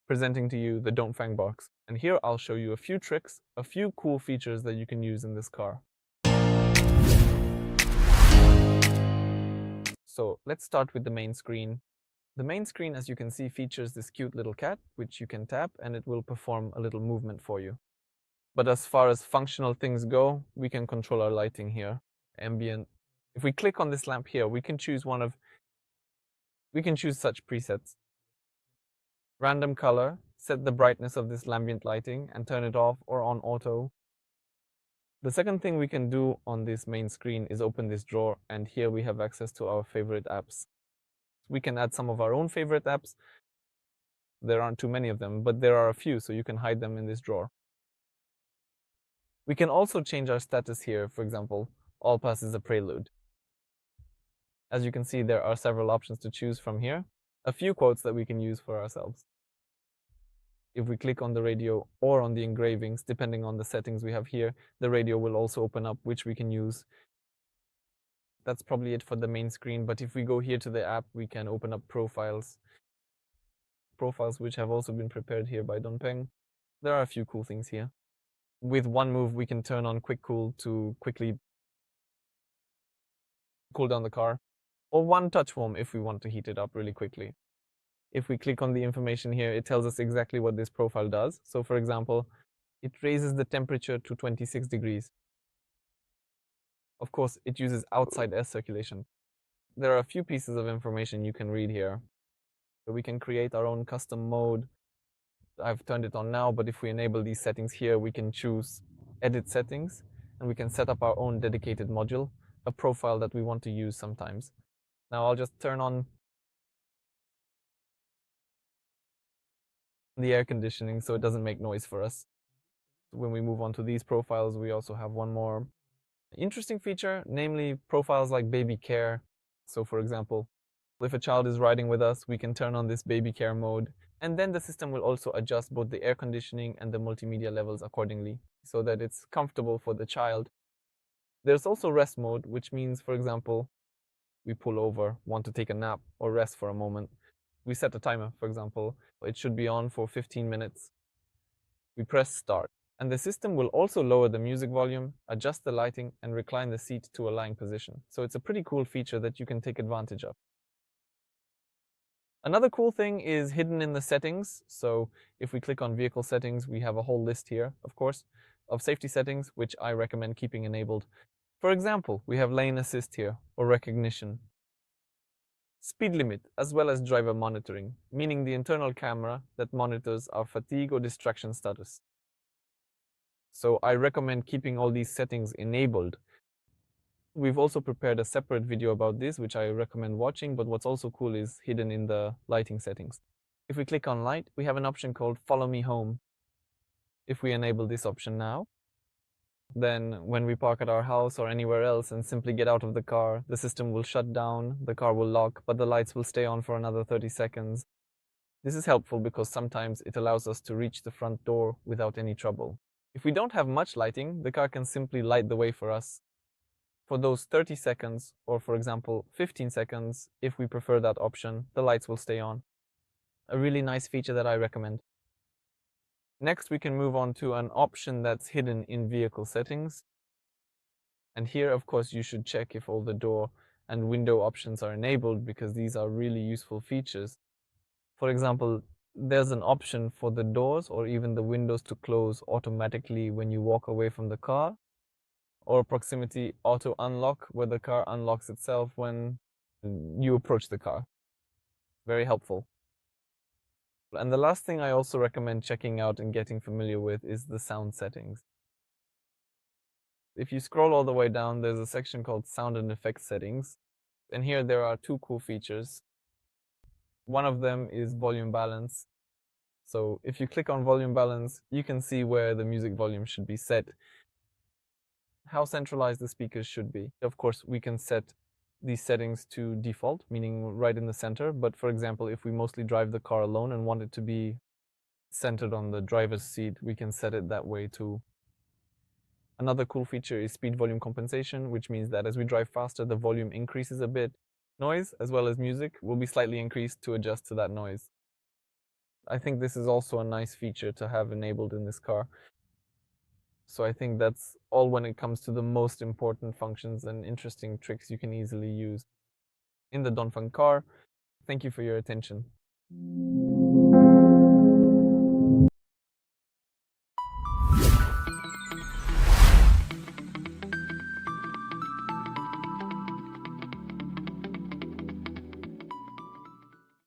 presenting to you the DONGFENG Box. And here I'll show you a few tricks, a few cool features that you can use in this car. So let's start with the main screen. The main screen, as you can see, features this cute little cat, which you can tap and it will perform a little movement for you. But as far as functional things go, we can control our lighting here. Ambient. If we click on this lamp here, we can choose such presets. Random color, set the brightness of this ambient lighting and turn it off or on auto. The second thing we can do on this main screen is open this drawer, and here we have access to our favorite apps. We can add some of our own favorite apps. There aren't too many of them, but there are a few, so you can hide them in this drawer. We can also change our status here. For example, all passes a prelude. As you can see, there are several options to choose from here. A few quotes that we can use for ourselves. If we click on the radio or on the engravings, depending on the settings we have here, the radio will also open up, which we can use. That's probably it for the main screen, but if we go here to the app, we can open up profiles which have also been prepared here by DONGFENG. There are a few cool things here. With one move, we can turn on Quick Cool to quickly cool down the car, or one touch warm if we want to heat it up really quickly. If we click on the information here, it tells us exactly what this profile does. So for example, it raises the temperature to 26 degrees. Of course, it uses outside air circulation. There are a few pieces of information you can read here. So we can create our own custom mode. I've turned it on now, but if we enable these settings here, we can choose edit settings, and we can set up our own dedicated module, a profile that we want to use sometimes. Now I'll just turn on the air conditioning so it doesn't make noise for us. When we move on to these profiles, we also have one more interesting feature, namely profiles like baby care. So for example, if a child is riding with us, we can turn on this baby care mode, and then the system will also adjust both the air conditioning and the multimedia levels accordingly so that it's comfortable for the child. There's also rest mode, which means, for example, we pull over, want to take a nap or rest for a moment. We set a timer, for example. It should be on for 15 minutes. We press start, and the system will also lower the music volume, adjust the lighting, and recline the seat to a lying position. So it's a pretty cool feature that you can take advantage of. Another cool thing is hidden in the settings. So if we click on vehicle settings, we have a whole list here, of course, of safety settings, which I recommend keeping enabled. For example, we have lane assist here, or recognition, speed limit, as well as driver monitoring, meaning the internal camera that monitors our fatigue or distraction status. So I recommend keeping all these settings enabled. We've also prepared a separate video about this, which I recommend watching, but what's also cool is hidden in the lighting settings. If we click on light, we have an option called Follow Me Home. If we enable this option now, then when we park at our house or anywhere else and simply get out of the car, the system will shut down, the car will lock, but the lights will stay on for another 30 seconds. This is helpful because sometimes it allows us to reach the front door without any trouble. If we don't have much lighting, the car can simply light the way for us. For those 30 seconds, or for example 15 seconds, if we prefer that option, the lights will stay on. A really nice feature that I recommend. Next, we can move on to an option that's hidden in vehicle settings. And here, of course, you should check if all the door and window options are enabled, because these are really useful features. For example, there's an option for the doors or even the windows to close automatically when you walk away from the car, or proximity auto unlock, where the car unlocks itself when you approach the car. Very helpful. And the last thing I also recommend checking out and getting familiar with is the sound settings. If you scroll all the way down, there's a section called Sound and Effects Settings. And here there are two cool features. One of them is volume balance. So if you click on volume balance, you can see where the music volume should be set, how centralized the speakers should be. Of course, we can set these settings to default, meaning right in the center. But for example, if we mostly drive the car alone and want it to be centered on the driver's seat, we can set it that way too. Another cool feature is speed volume compensation, which means that as we drive faster, the volume increases a bit. Noise, as well as music, will be slightly increased to adjust to that noise. I think this is also a nice feature to have enabled in this car. So I think that's all when it comes to the most important functions and interesting tricks you can easily use in the Dongfeng car. Thank you for your attention.